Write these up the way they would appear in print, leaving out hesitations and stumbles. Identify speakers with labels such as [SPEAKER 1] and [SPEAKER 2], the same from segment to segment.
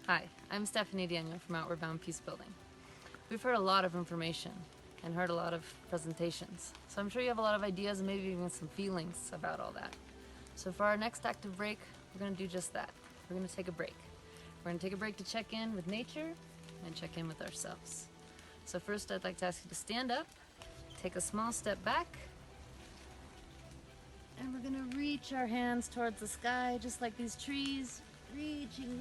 [SPEAKER 1] Hi, I'm Stephanie Daniel from Outward Bound Peacebuilding. We've heard a lot of information and heard a lot of presentations, so I'm sure you have a lot of ideas and maybe even some feelings about all that. So for our next active break, we're going to do just that. We're going to take a break. We're going to take a break to check in with nature and check in with ourselves. So first I'd like to ask you to stand up, take a small step back, and we're going to reach our hands towards the sky just like these trees. Reaching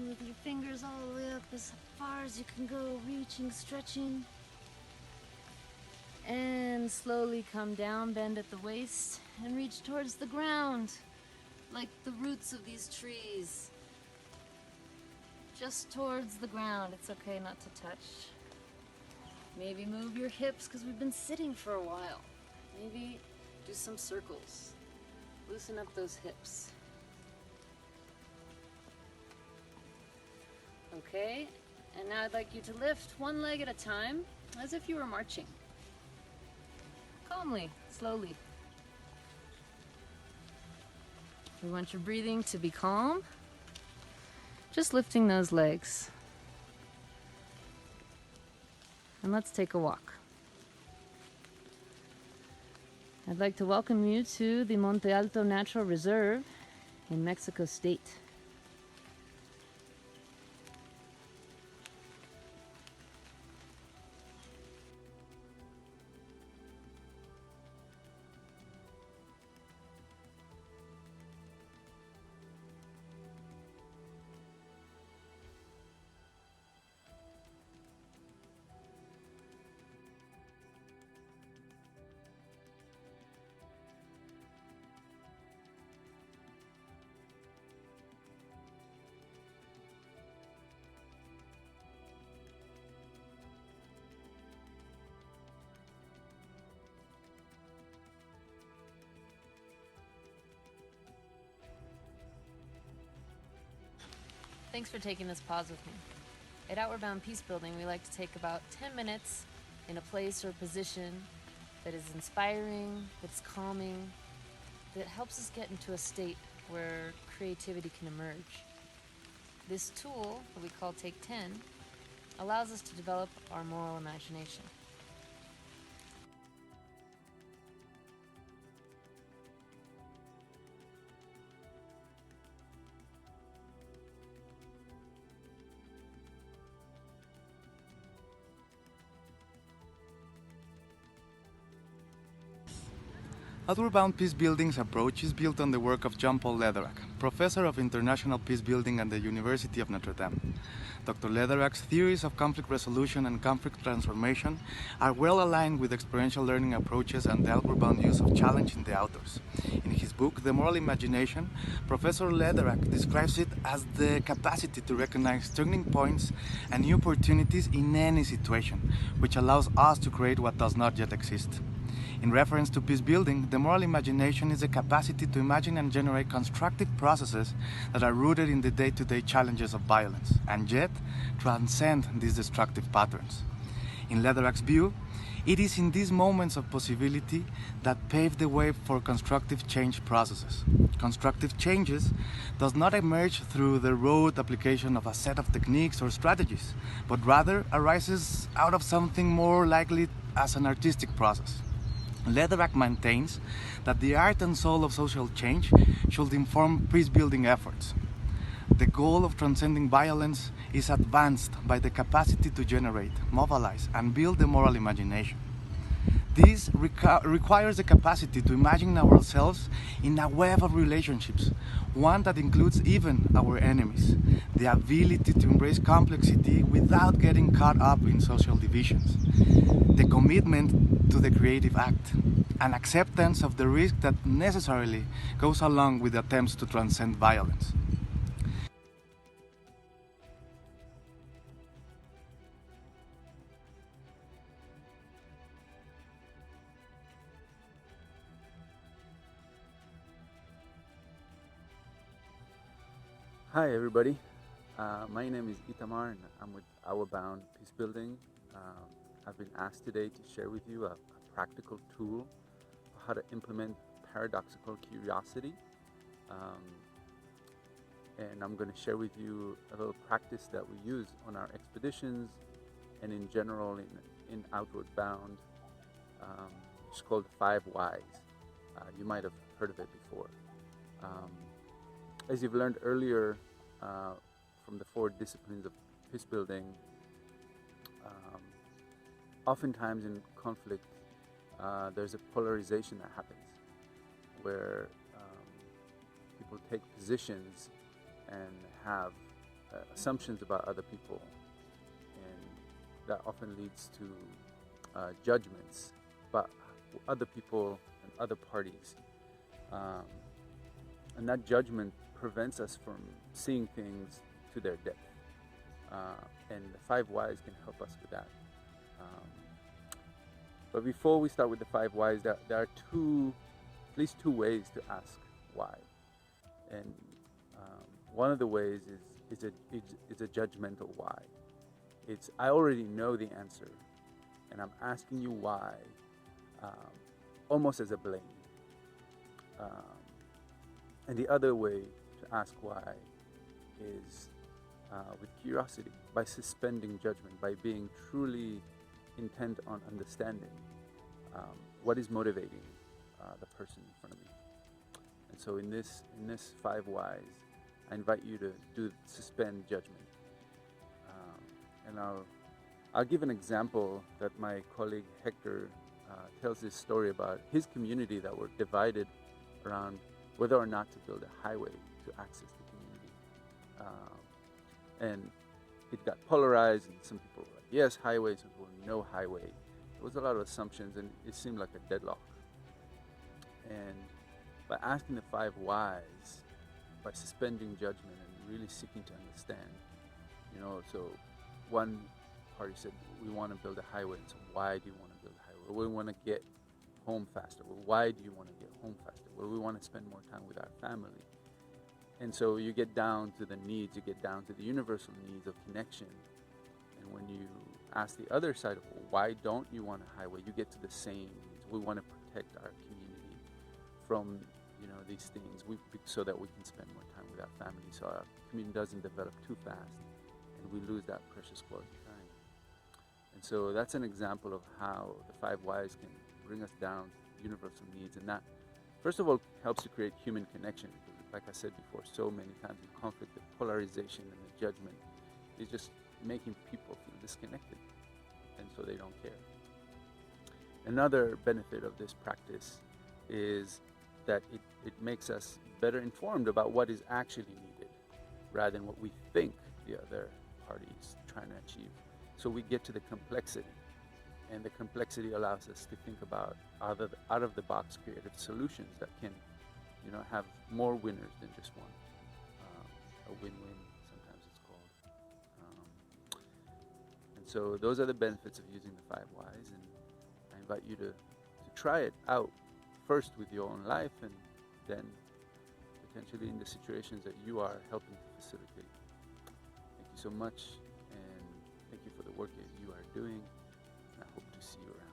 [SPEAKER 1] with your fingers all the way up as far as you can go, reaching, stretching. And slowly come down, bend at the waist, and reach towards the ground, like the roots of these trees. Just towards the ground. It's okay not to touch. Maybe move your hips because we've been sitting for a while. Maybe do some circles. Loosen up those hips. Okay, and now I'd like you to lift one leg at a time, as if you were marching. Calmly, slowly. We want your breathing to be calm. Just lifting those legs. And let's take a walk. I'd like to welcome you to the Monte Alto Natural Reserve in Mexico State. Thanks for taking this pause with me. At Outward Bound Peacebuilding, we like to take about 10 minutes in a place or position that is inspiring, that's calming, that helps us get into a state where creativity can emerge. This tool, that we call Take 10, allows us to develop our moral imagination.
[SPEAKER 2] Outward Bound Peacebuilding's approach is built on the work of Jean-Paul Lederach, professor of international peacebuilding at the University of Notre Dame. Dr. Lederach's theories of conflict resolution and conflict transformation are well aligned with experiential learning approaches and the outward bound use of challenge in the outdoors. In his book, The Moral Imagination, Professor Lederach describes it as the capacity to recognize turning points and new opportunities in any situation, which allows us to create what does not yet exist. In reference to peacebuilding, the moral imagination is the capacity to imagine and generate constructive processes that are rooted in the day-to-day challenges of violence, and yet transcend these destructive patterns. In Lederach's view, it is in these moments of possibility that pave the way for constructive change processes. Constructive changes does not emerge through the rote application of a set of techniques or strategies, but rather arises out of something more likely as an artistic process. Lederach maintains that the art and soul of social change should inform peace-building efforts. The goal of transcending violence is advanced by the capacity to generate, mobilize, and build the moral imagination. This requires the capacity to imagine ourselves in a web of relationships, one that includes even our enemies, the ability to embrace complexity without getting caught up in social divisions, the commitment to the creative act, an acceptance of the risk that necessarily goes along with attempts to transcend violence.
[SPEAKER 3] Hi, everybody. My name is Itamar, and I'm with Bound Peacebuilding. I've been asked today to share with you a practical tool for how to implement paradoxical curiosity. Um, and I'm going to share with you a little practice that we use on our expeditions and in general in Outward Bound. It's called 5 Whys. You might have heard of it before. As you've learned earlier from the 4 disciplines of peace building, oftentimes in conflict, there's a polarization that happens where people take positions and have assumptions about other people, and that often leads to judgments about other people and other parties, and that judgment prevents us from seeing things to their depth, and the 5 Whys can help us with that. But before we start with the 5 Whys, there are at least two ways to ask why. And one of the ways is a judgmental why. It's, I already know the answer, and I'm asking you why, almost as a blame. And the other way to ask why is with curiosity, by suspending judgment, by being truly intent on understanding what is motivating the person in front of me. And so in this 5 Whys, I invite you to suspend judgment. And I'll give an example that my colleague Hector tells this story about his community that were divided around whether or not to build a highway to access the community. And it got polarized, and some people were like, yes, highway, some people were no highway. There was a lot of assumptions, and it seemed like a deadlock. And by asking the 5 Whys, by suspending judgment and really seeking to understand, so one party said, we want to build a highway, and so why do you want to build a highway? Well, we want to get home faster. Well, why do you want to get home faster? Well, we want to spend more time with our family. And so you get down to the needs, you get down to the universal needs of connection. And when you ask the other side, well, why don't you want a highway? You get to the same needs. We want to protect our community from these things so that we can spend more time with our family, so our community doesn't develop too fast and we lose that precious quality time. And so that's an example of how the 5 Whys can bring us down to universal needs, and that first of all helps to create human connection, because like I said before, so many times in conflict, the polarization and the judgment is just making people feel disconnected, and so they don't care. Another benefit of this practice is that it makes us better informed about what is actually needed rather than what we think the other party is trying to achieve. So we get to the complexity, and the complexity allows us to think about out of the box creative solutions that can have more winners than just one. A win-win, sometimes it's called. And so those are the benefits of using the 5 Whys, and I invite you to try it out first with your own life, and then potentially in the situations that you are helping to facilitate. Thank you so much, and thank you for the work that you are doing, and I hope to see you around.